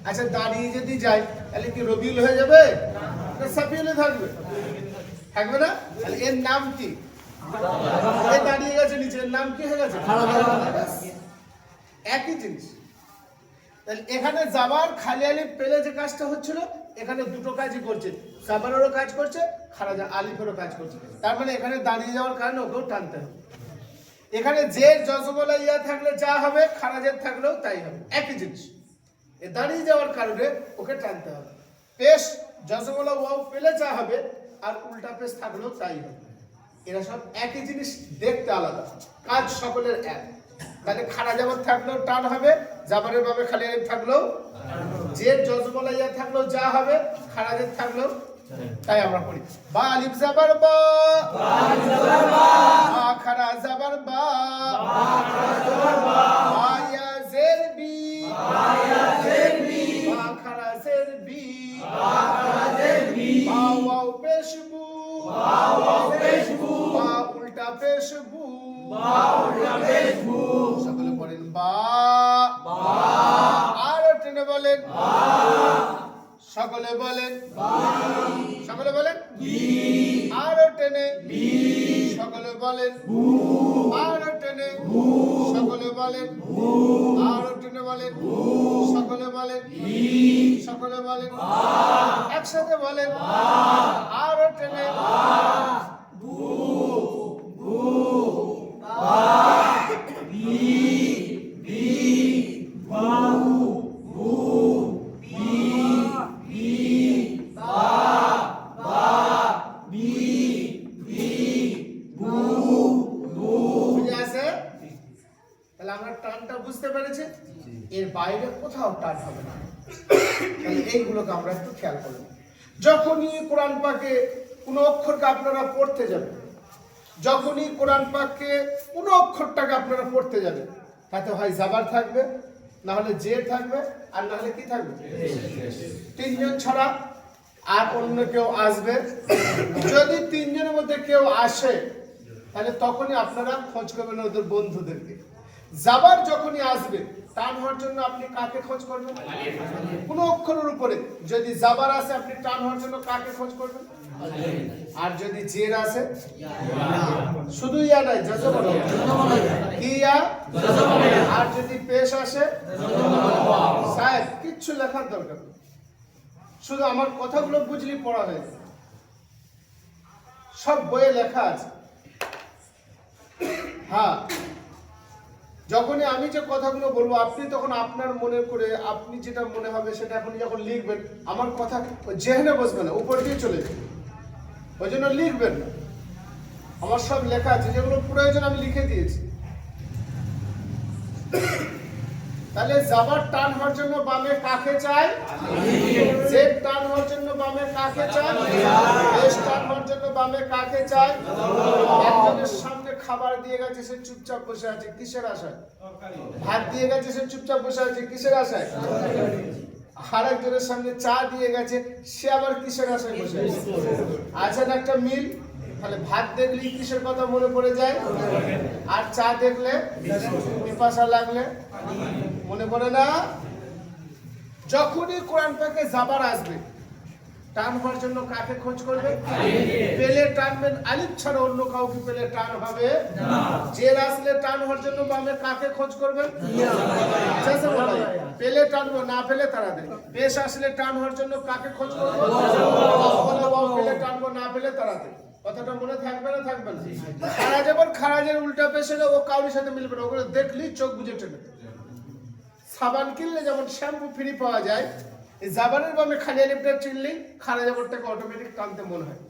Speaker 1: আচ্ছা, দাঁড়িয়ে যদি যাই তাহলে কি রবিউল হয়ে যাবে? না, সাফিউল থাকবে? থাকবে না? তাহলে এর নাম কি? এই দাঁড়িয়ে গেছে নিচে, এর নাম কি হয়ে গেছে? একই জিনিস। তাহলে এখানে জাবার খালি আলিফ পেলে যে কাজটা হচ্ছিল, এখানে দুটো কাজই করছে। জাবারেরও কাজ করছে, খারা আলিফেরও কাজ করছে। তার মানে এখানে দাঁড়িয়ে যাওয়ার কারণে ওকেও টানতে হবে। এখানে যে জজবলা ইয়া থাকলে যা হবে, খারাজের থাকলেও তাই হবে, একই জিনিস। এ দাঁড়িয়ে যাওয়ার কারণে ওকে টানতে হবে। পেশ জজবলা ওয়াও পেলে যা হবে, আর উল্টা পেশ থাকলেও তাই হবে। এরা সব একই জিনিস, দেখতে আলাদা, কাজ সকলের এক। তাহলে খারা জাবার থাকলেও টান হবে, জাবারের ভাবে খালি আলিফ থাকলেও, যে জজবলা ইয়া থাকলেও যা হবে, খারাজের থাকলেও তাই আমরা পড়ি। বা আলিফ জাবার বা খারা জাবার বা ইয়া জের বি বা খারা জের বি বা ওয়াও পেশ বু বা উল্টা পেশ বু সকলে পড়েন বা। আর টেনে বলেন সকলে বলেন সকলে বলেন আর টেনে সকলে বলেন আর টেনে সকলে বলেন আর টেনে বলেন সকলে বলেন সকলে বলেন একসাথে বলেন আর টেনে বুঝতে পেরেছে? এর বাইরে কোথাও টান হবে না। এইগুলোকে আমরা একটু খেয়াল করব। যখনই কোরআন পাকে কোনো অক্ষরকে আপনারা পড়তে যাবেন, যখনই কোরআন পাককে কোনো অক্ষরটাকে আপনারা পড়তে যাবেন, তাতে হয় জাবার থাকবে, না হলে জের থাকবে, আর না হলে কি থাকবে? তিনজন ছাড়া আর অন্য কেউ আসবে। যদি তিনজনের মধ্যে কেউ আসে, তাহলে তখনই আপনারা খোঁজ করবেন ওদের বন্ধুদেরকে। জাবার যখনই আসবে, টান হওয়ার জন্য আপনি কাকে খোঁজ করবেন? কোনো অক্ষরের উপরে যদি জাবার আসে, আপনি টান হওয়ার জন্য কাকে খোঁজ করবেন? আর যদি জের আসে, শুধু ইয়া নাই, ইয়া। আর যদি পেশ আসে, সাহেব কিচ্ছু লেখার দরকার নেই, শুধু আমার কথাগুলো বুঝলি পড়া হয়ে যাবে। সব বইয়ে লেখা আছে। হ্যাঁ, যখনই আমি যে কথাগুলো বলবো, আপনি তখন আপনার মনে করে আপনি যেটা মনে হবে সেটা আপনি যখন লিখবেন, আমার কথা জেহেনে বসবে না, উপর দিয়ে চলে যাবে। ওই জন্য লিখবেন না। আমার সব লেখা আছে, যেগুলো প্রয়োজন আমি লিখে দিয়েছি। তাহলে জাবার টান হওয়ার জন্য বামে কাকে চাই? জেড টান হওয়ার জন্য বামে কাকে চাই? পেশ টান হওয়ার জন্য বামে কাকে চাই? একজনের সামনে খাবার দিয়ে গেছে, সে চুপচাপ বসে আছে, কিসের আশায়? ভাত দিয়ে গেছে, সে চুপচাপ বসে আছে, কিসের আশায়? আর একজনের সামনে চা দিয়ে গেছে, সে আবার কিসের আশায় বসে আছে? আছে না একটা মিল? তাহলে ভাত দেখলে কিসের কথা মনে পড়ে যায়? আর চা দেখলে পিপাসা লাগলে মনে পড়ে না? যখনই কোরআন পাকে জাবার আসবে, টান হওয়ার জন্য কাকে খোঁজ করবে? পেলে টানবেন, আলিফ ছাড়া অন্য কাউকে পেলে টান হবে না। জের আসলে টান হওয়ার জন্য বামে কাকে খোঁজ করবেন? পেলে টানবো, না পেলে তারা দেয়। পেশ আসলে টান হওয়ার জন্য কাকে খোঁজ করবো? পেলে টানবো, না পেলে তারা দেয়। কথাটা মনে থাকবে না? থাকবে না? খারাজ আবার খারাজের উল্টা পেশ হলে ও কাউরির সাথে মিলবে না, ওগুলো দেখলি চোখ বুঝে টেনে। সাবান কিনলে যেমন শ্যাম্পু ফ্রি পাওয়া যায়, এই জাবানের বামে খালি আলিফটা চিনলেই খারাজ আবারটাকে অটোমেটিক টানতে মনে হয়।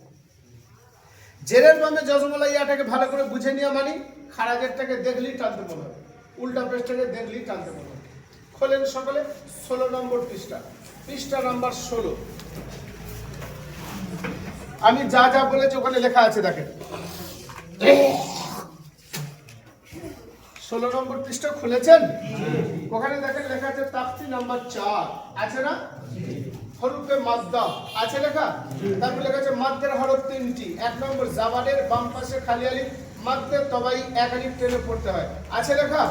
Speaker 1: জেরের বামে জজমলা ইয়াটাকে ভালো করে বুঝে নিয়ে মানি, খারাজেরটাকে দেখলেই টানতে মনে হয়, উল্টা পেশটাকে দেখলেই টানতে মনে হয়। খোলেন সকলে 16 নম্বর পৃষ্ঠা, পৃষ্ঠা নাম্বার 16। আমি যা যা বলেছি ওখানে লেখা আছে, দেখেন। 16 নম্বর পৃষ্ঠা খুলেছেন? ওখানে দেখেন লেখা আছে তাফতি নাম্বার 4, আছে না? হরফে মাদ্দা আছে লেখা। তারপর লেখা আছে মাদ্দের হরফ 3টি। 1 নম্বর জাবানের বাম পাশে খালি আলিফ, মাদ্দের তবাই এক আলিফ টেনে পড়তে হয়, আছে লেখা।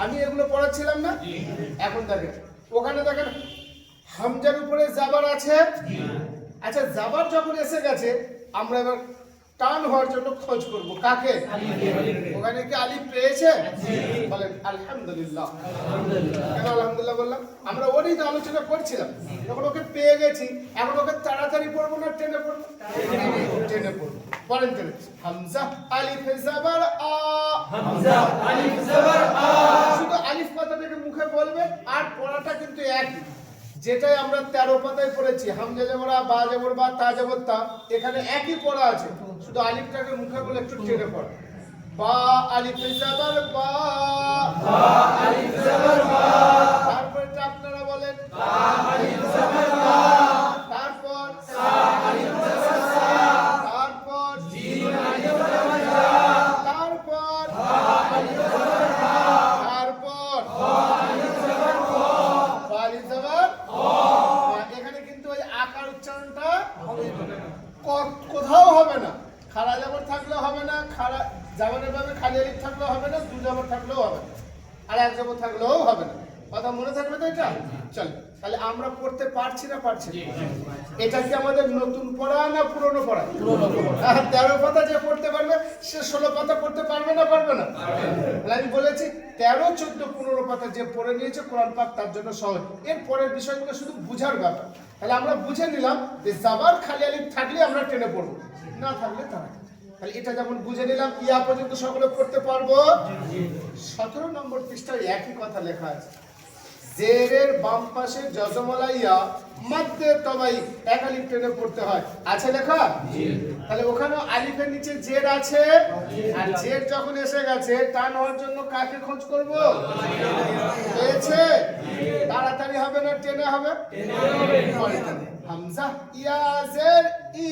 Speaker 1: আমি এগুলো পড়াচ্ছিলাম না? এখন দেখেন ওখানে দেখেন হামজার উপরে জাবার আছে। আচ্ছা, জাবার যখন এসে গেছে, আমরা এবার টান হওয়ার জন্য খোঁজ করব কাকে? ওখানে কি আলিফ পেয়েছে? বলেন আলহামদুলিল্লাহ। কেন আলহামদুলিল্লাহ বললাম? আমরা ওরই তো আলোচনা করছিলাম। যখন ওকে পেয়ে গেছি, এখন ওকে তাড়াতাড়ি পড়বো না টেনে পড়বো? টেনে পড়বো। পড়েন টেনে। হামজা আলিফ জাবার আ, হামজা আলিফ জাবার আ। শুধু আলিফ কথাটাকে মুখে বলবে, আর পড়াটা কিন্তু একই। যেটাই আমরা 13 পাতায় পড়েছি, হামজা জবর আ, বা জবর বা, তা জবর তা, এখানে একই পড়া আছে, শুধু আলিফটাকে মুখে বলে একটু টেনে পড়া। বা আলিফ জাবার বা, বা আলিফ জাবার বা। তারপরে আপনারা বলেন বা আলিফ জাবার বা, তারপর সা আলিফ জাবার সা, তারপর জিম আলিফ জাবার জা, তারপর বা আলিফ জাবার বা, তারপর বা আলিফ জাবার ক, বা আলিফ জাবার ক। এখানে কিন্তু ওই আকার উচ্চারণটা কোথাও হবে না। খাড়া জাবর থাকলেও হবে না, খাড়া জাবানের ভাবে খালি আলিফ থাকলেও হবে না, দু জাবর থাকলেও হবে না, আর এক জাবর থাকলেও হবে না। কথা মনে থাকবে তো? এটা চল, তাহলে আমরা পড়তে পারছি না? পারছি। এটা কি আমাদের নতুন পড়া না পুরনো পড়া? 13 পাতা যে পড়তে পারবে সে 16 পাতা পড়তে পারবে না? পারবে না? আমি বলেছি 13, 14, 15 পাতা যে পড়ে নিয়েছে কোরআন পাক তার জন্য সহজ। এর পরের বিষয়গুলো শুধু বুঝার ব্যাপার। তাহলে আমরা বুঝে নিলাম যে জাবার খালি আলিফ থাকলে আমরা টেনে পড়বো, না থাকলে তারা। তাহলে এটা যেমন বুঝে নিলাম, ইয়া পর্যন্ত সকলে পড়তে পারবো। 17 নম্বর পৃষ্ঠায় একই কথা লেখা আছে। জেরের বাম পাশে জজমলা ইয়া, মাদ্দে তবাই এক আলিফ টেনে পড়তে হয়, আছে লেখা? তাহলে ওখানে আলিফের নিচে জের আছে, আর জের যখন এসে গেছে, টান হওয়ার জন্য কাকে খোঁজ করব? পেয়েছে? তাড়াতাড়ি হবে না টেনে হবে? হামজা ইয়া জের ই,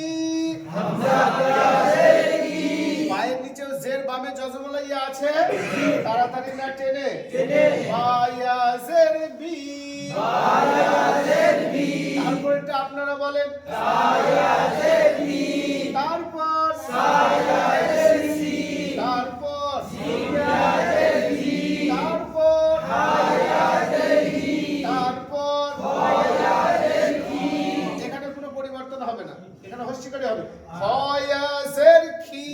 Speaker 1: হামজা ইয়া জের ই। পায়ের জের বামে যজমলা ইয়া আছে তাড়াতাড়ি না টেনে বায়া জের বি তারপর এটা আপনারা বলেন তারপর তারপর এখানে কোনো পরিবর্তন হবে না, এখানে হস্যিকারী হবে ফয়াজের খি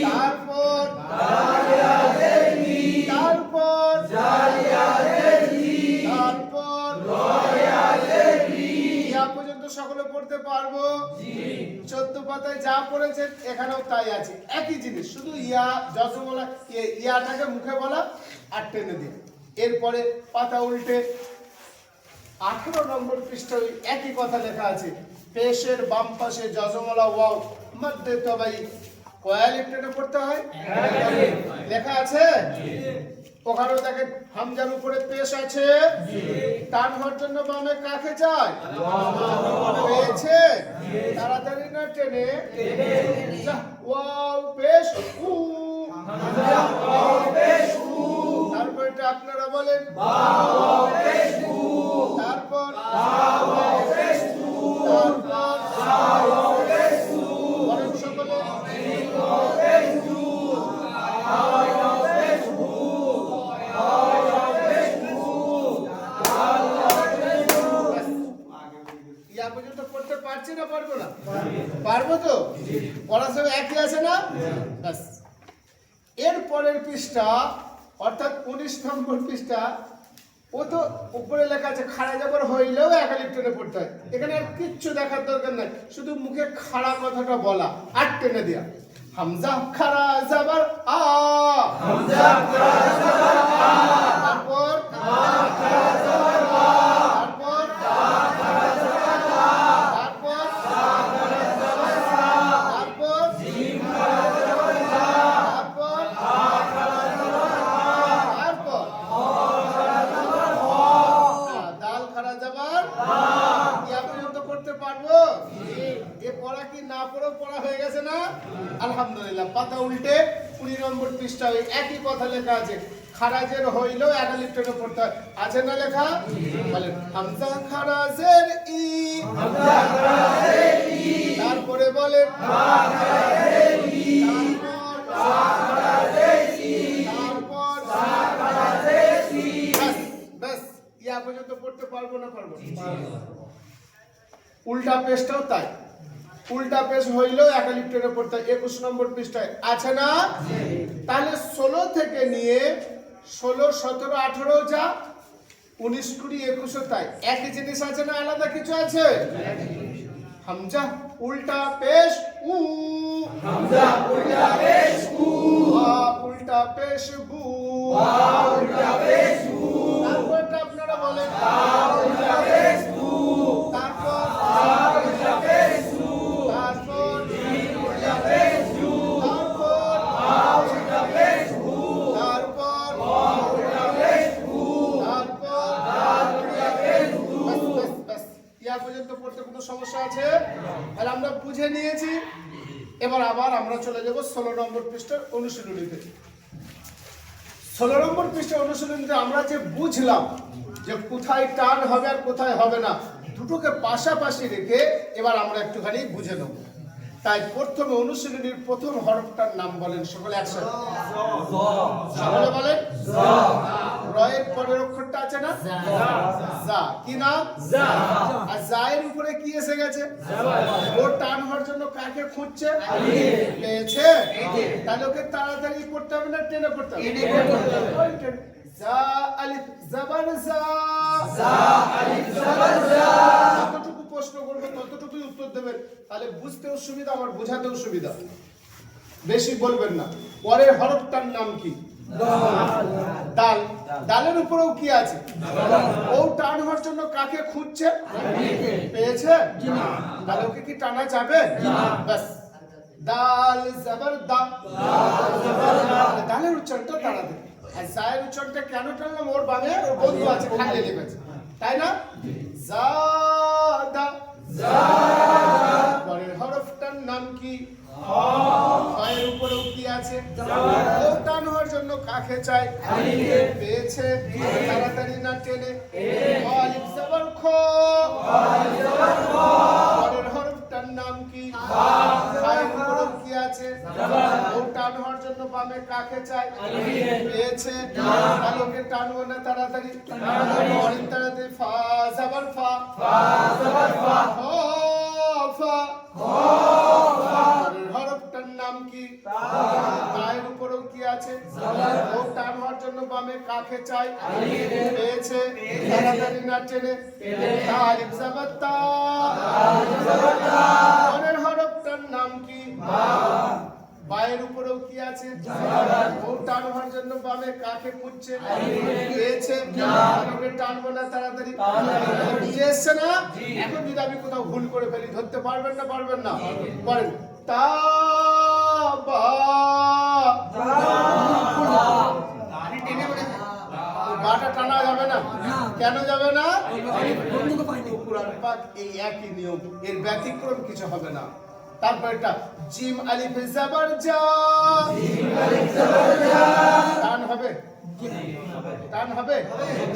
Speaker 1: তারপর তারপর ইয়া পর্যন্ত সকলে পড়তে পারবো? 14 পাতায় যা পড়েছে এখানেও তাই আছে, একই জিনিস, শুধু ইয়া যজমলা ইয়াটাকে মুখে বলা আর টেনে দিয়ে। এরপরে পাতা উল্টে 18 নম্বর পৃষ্ঠায় একই কথা লেখা আছে। পেশের বাম পাশে যজমলা ওয়াও মধ্যে তবাই কয়া লিফটেনে পড়তে হয়, লেখা আছে। ওখানেও দেখেন হামজার উপরে পেশ আছে, টান হওয়ার জন্য বামে কাকে চায়? পেয়েছে, তাড়াতাড়ি না টেনে ওয়াও পেশ উ তারপর এটা আপনারা বলেন তারপর বলেন সকলে ইয়া পর্যন্ত পড়তে পারছি না পারবো না? পারবো তো? পড়ার সময় একই আছে না? ব্যাস। এর পরের পৃষ্ঠা অর্থাৎ 19 নম্বর পৃষ্ঠা, ও তো উপরে লেখা আছে খাড়া যাবার হইলেও একালিপ টেনে পড়তে হয়। এখানে আর কিচ্ছু দেখার দরকার নাই, শুধু মুখে খাড়া কথাটা বলা আর টেনে দেয়া। হামজা খাড়া যাবার আ, হামজা খাড়া যাবার আ, তারপর খাড়া যাবার আ, তারপর খাড়া যাবার আ, তারপর খাড়া যাবার আ, তারপর জিম খাড়া যাবার আ, তারপর খাড়া যাবার আ, তারপর দাল খাড়া যাবার ইয়া পর্যন্ত করতে পারবো? এ পড়া কি না পড়েও পড়া হয়ে গেছে না? আলহামদুলিল্লাহ। পাতা উল্টে 20 নম্বর পৃষ্ঠায় একই কথা লেখা আছে, খারাজের হইলেও একালিপ টেনে পড়তে হয়, আছে না লেখা? বলেন হামজা খারাজের ই, হামজা খারাজের ই, তারপরে বলেন বা খারাজের ই, তারপর বা খারাজের ই, তারপর বা খারাজের ই। বাস, ইয়া পর্যন্ত পড়তে পারবো না? পারবো। উল্টা পেজটাও তাই, উল্টা পেজ হইলেও একালিপ টেনে পড়তে হয়। 21 নম্বর পৃষ্ঠায় আছে না? তাহলে 16 থেকে নিয়ে 16, 17, 18 যা, 19, 20, 21 তাই, একই জিনিস আছে না আলাদা কিছু আছে? হামজা উল্টা পেশ উ, হামজা উল্টা পেশ উ, বা উল্টা পেশ বু, বা উল্টা পেশ বু, তারপরটা আপনারা বলেন বা উল্টা পেশ বু, তারপর বা উল্টা পেশ বু, তারপর জিম উল্টা পেশ বু, তারপর বা উল্টা পেশ বু, তারপর বা উল্টা পেশ বু, তারপর বা উল্টা পেশ বু। বাস ইয়া পর্যন্ত পড়তে কোনো সমস্যা আছে? আর আমরা বুঝে নিয়েছি। এবার আবার আমরা চলে যাব 16 নম্বর পৃষ্ঠার অনুশীলনীতে। 16 নম্বর পৃষ্ঠার অনুশীলনীতে আমরা যে বুঝলাম যে কোথায় টান হবে আর কোথায় হবে না, দুটোকে পাশাপাশি রেখে এবার আমরা একটুখানি বুঝে নেব। তাই প্রথমে অনুশীলনীর প্রথম হরফটার নাম বলেন সকলে একসাথে। সকলে বলেন রয়ের পরের অক্ষরটা আছে না? যা। কি নাম? যা। আর জায়ের উপরে কি এসে গেছে? ও টান হওয়ার জন্য কাকে খুঁজছে? পেয়েছে। তাহলে ওকে তাড়াতাড়ি পড়তে হবে না টেনে পড়তে হবে? যা আলিফ জবর যা, যা আলিফ জবর যা। যতটুকু প্রশ্ন করবে ততটুকুই উত্তর দেবেন, তাহলে বুঝতেও সুবিধা আমার বোঝাতেও সুবিধা, বেশি বলবেন না। পরের হরফটার নাম কি? দাল। দালের উপরেও কি আছে? ও টান হওয়ার জন্য কাকে খুঁজছে? পেয়েছে। তাহলে ওকে কি টানা যাবে? ব্যাস, দাল জবর দা, দালের উচ্চারণটা টানাতে। আর জায়ের উচ্চারণটা কেন টানলাম? ওর বামে ওর বন্ধু আছে খালি লেগেছে, তাই না? জাদা। পরের হরফটার নাম কি? টান হওয়ার জন্য কাকে চাই পেয়েছে তাড়াতাড়ি না টেনে আলিফ জবর খ পরের হরফটার নাম কি খায়ের উপরে কি আছে টান হওয়ার জন্য বামে কাকে চাই পেয়েছে আলোকে টানবো না তাড়াতাড়ি তাড়াতাড়ি ফা জবর ফা হরফটার নাম কি পায়ের উপরেও কি আছে টান হওয়ার জন্য বামে কাকে চাই পেয়েছে তাড়াতাড়ি না টেনে আলিফ জবর তা পরের হরফটার নাম কি পায়ের উপরেও কি আছে টান হওয়ার জন্য বামে কাকে খুঁজছে পেয়েছে টানবো না তাড়াতাড়ি বুঝে এসছে না এখন যদি আমি কোথাও ভুল করে ফেলি ধরতে পারবেন না বলেন তা বা বাটা টানা যাবে না কেন যাবে না কুরআন পাক এই একই নিয়ম এর ব্যতিক্রম কিছু হবে না তারপর এটা জিম আলিফ জবর জা টান হবে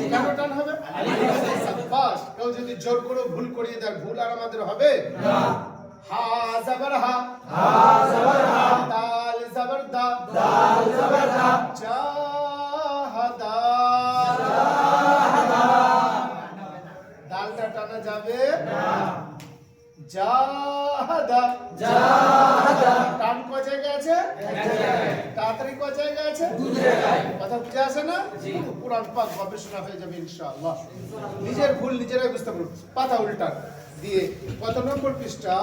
Speaker 1: কেন টান হবে বাস কেউ যদি জোর করে ভুল করিয়ে দেয় ভুল আর আমাদের হবে হা জবর হা দাল জবর দা জাহাদা দালটা টানা যাবে জাহাদা টান কয় জায়গায় আছে তাড়াতাড়ি কয় জায়গায় আছে কথা বুঝে আসে না কুরআন পাক গবেষণা হয়ে যাবে ইনশাআল্লাহ নিজের ভুল নিজেরাই বুঝতে পারবো পাতা উল্টান দিয়ে কত নম্বর পৃষ্ঠা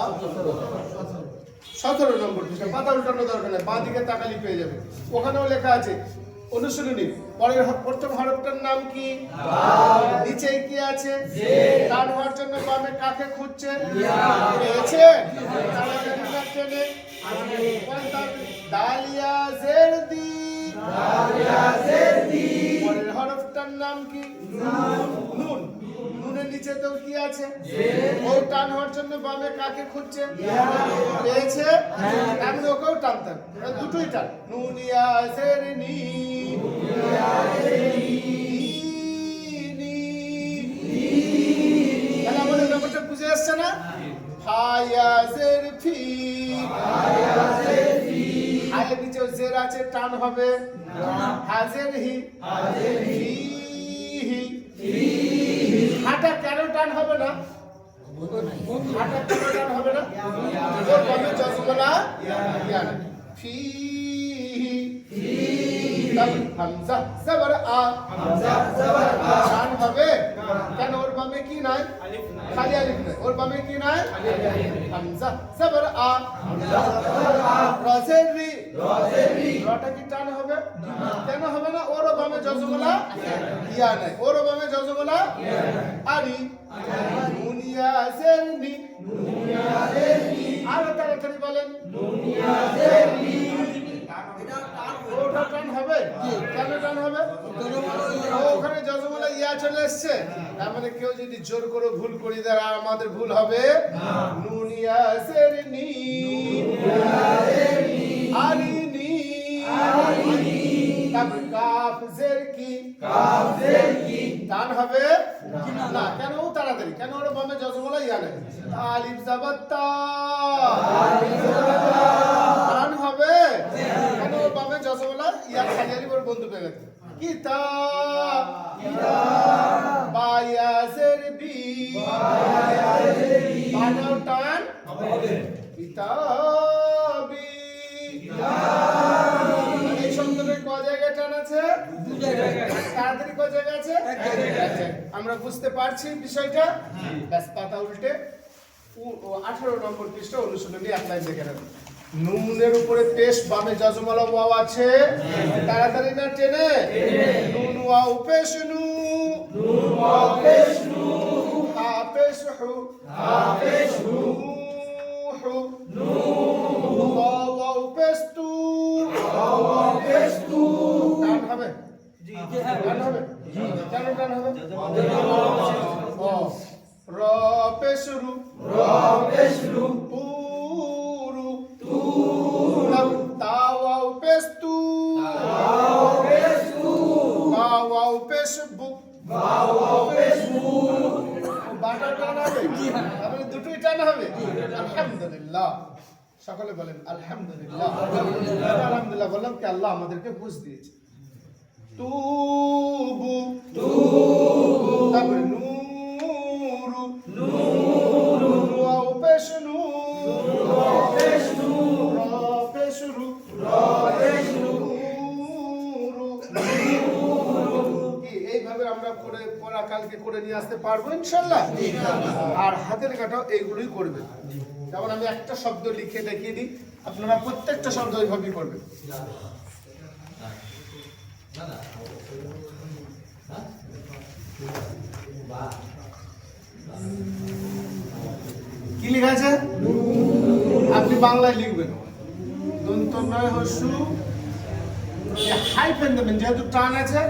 Speaker 1: 17 নম্বর পৃষ্ঠা পাতা উল্টানো দরকার নেই বাঁ দিকে তাকালি পেয়ে যাবে ওখানেও লেখা আছে অনুশীলনী পরের প্রথম হরফটার নাম কি নিচে কি আছে টান হওয়ার জন্য বামে কাকে খুঁজছে পেয়েছে দালিয়া জের দি পরের হরফটার নাম কি নুন নুনের নিচে তো কি আছে ও টান হওয়ার জন্য বামে কাকে খুঁজছে পেয়েছে আমি ওকেও টানতাম দুটোই টান নুনিয়া জের নি আমাদের ব্যাপারটা বুঝে আসছে না ফায়াজের ফি আয়ের নিচে জের আছে টান হবে হাজের হি হাটা কেন টান হবে না হাটা কেন টান হবে না ওর বামে জজমলা ইয়া ফি হামজা জবর আ টান হবে কেন ওর বামে কি নাই খালি আলিফ নাই ওর বামে কি নাই হামজা জবর আ রজের রি রটা কি টান হবে কেন হবে না ওর বামে জজমলা ইয়া নাই ওর বামে জজমলা আরি দুনিয়া জেরনি আর তাড়াতাড়ি বলেন দুনিয়া জেরনি ওটা টান হবে কেন টান হবে ওখানে জজমলা ইয়া চলে আসছে তার মানে কেউ যদি জোর করে ভুল করি দেয় আর আমাদের ভুল হবে নুনিয়া সেরনি আরিনি তারপর কাফ জের কি টান হবে না কেন তাড়াতাড়ি কেন ওর বামে জজমলা ইয়া নেই আলিফ জবর তা টান হবে কেন ওর বামে জজমলা ইয়া খালি আলিফ ওর বন্ধু পেয়ে গেছে কিতাব বায়াজের বি বানাও টান কিতাবি এই শব্দটার কয় জায়গায় টান আছে তাড়াতাড়ি কয় জায়গায় আছে আমরা বুঝতে পারছি বিষয়টা ব্যাস পাতা উল্টে 18 নম্বর পৃষ্ঠা অনুশীলনী এক লাইন দেখে নেন নুনের উপরে পেশ বামে জজমলা ওয়াও আছে তাড়াতাড়ি না টেনে নুন ওয়াও পেশ নু নুন ওয়াও পেশ নু হা পেশ হু হু ওয়াও পেশ তু টান হবে টান হবে কেন টান হবে ও র পেশ রু পুরু তাওয়াও পেশ তু ফেসবুক
Speaker 2: ফেসবুক
Speaker 1: বাটার টান হবে তাহলে দুটোই টান হবে আলহামদুলিল্লাহ সকলে বলেন আলহামদুলিল্লাহ আলহামদুলিল্লাহ বললাম কি আল্লাহ আমাদেরকে বুঝ দিয়েছে তুবু তারপরে নূরু ওয়াও পেশ নূরু রা পেশ রু কি এইভাবে আমরা করে পড়া কালকে করে নিয়ে আসতে পারবো ইনশাআল্লাহ আর হাতের কাটাও এইগুলোই করবেন যেমন আমি একটা শব্দ লিখে দেখিয়ে দিই আপনারা প্রত্যেকটা শব্দ এইভাবেই করবেন কি লেখা আছে আপনি বাংলায় লিখবেন দন্ত নয় হসু হাইফেন দেবেন যেহেতু টান আছে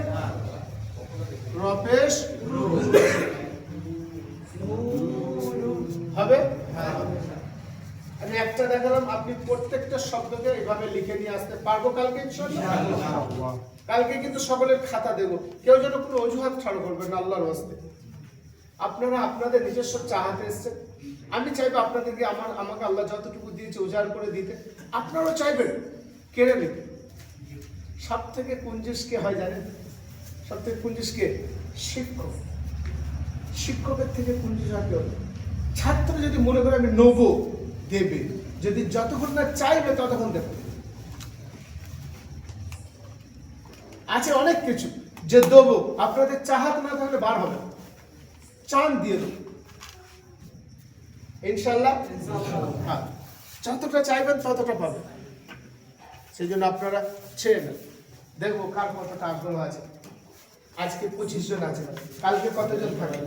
Speaker 1: রপেশ হবে আমি একটা দেখালাম আপনি প্রত্যেকটা শব্দকে এইভাবে লিখে নিয়ে আসতে পারবো কালকে ইনশাআল্লাহ কালকে কিন্তু সকলের খাতা দেব কেউ যেন কোনো অজুহাত ছাড়ো করবেন না আল্লাহর ওয়াস্তে আপনারা আপনাদের নিজস্ব চাহাতে এসেছেন আমি চাইবো আপনাদেরকে আমাকে আল্লাহ যতটুকু দিয়েছে উজাড় করে দিতে আপনারাও চাইবেন কেড়ে নিতে সব থেকে কুঞ্জিস কে হয় জানেন সব থেকে কুঞ্জিস কে শিক্ষক শিক্ষকের থেকে কুঞ্জিস হয় কেউ ছাত্র যদি মনে করে আমি নেবো দেবে যদি যতক্ষণ না চাইবে ততক্ষণ দেবে আছে অনেক কিছু যে দেবো আপনাদের চাহাত না থাকলে বার হবে চান দিয়ে দেবো ইনশাআল্লাহ হ্যাঁ যতটা চাইবেন ততটা পাবেন সেই জন্য আপনারা ছেড়ে নেন দেখবো কার কতটা আগ্রহ আছে আজকে 25 জন আছে কালকে কতজন থাকবেন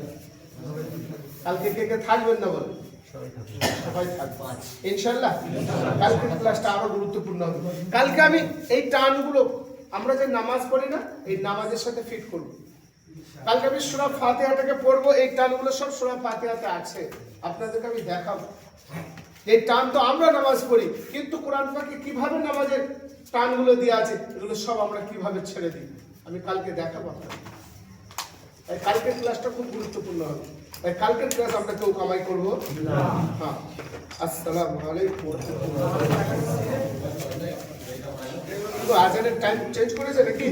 Speaker 1: কালকে কে কে থাকবেন না বলেন সবাই থাকবে ইনশাআল্লাহ কালকে ক্লাসটা আরো গুরুত্বপূর্ণ হবে কালকে আমি এই টানগুলো আমরা যে নামাজ পড়ি না এই নামাজের সাথে ফিট করব কালকে আমি সূরা ফাতিহাটাকে পড়বো এই টানগুলো সব সূরা ফাতিহাতে আছে আপনাদেরকে আমি দেখাবো এই টান তো আমরা নামাজ পড়ি কিন্তু কোরআন পাকে কিভাবে নামাজের টানগুলো দিয়ে আছে এগুলো সব আমরা কিভাবে ছেড়ে দিই আমি কালকে দেখাবো আপনাদের তাই কালকের ক্লাসটা খুব গুরুত্বপূর্ণ হবে তাই কালকের ক্লাস আমরা কেউ কামাই করবো না হ্যাঁ আসসালামু আলাইকুম আজানের টাইম চেঞ্জ করেছে নাকি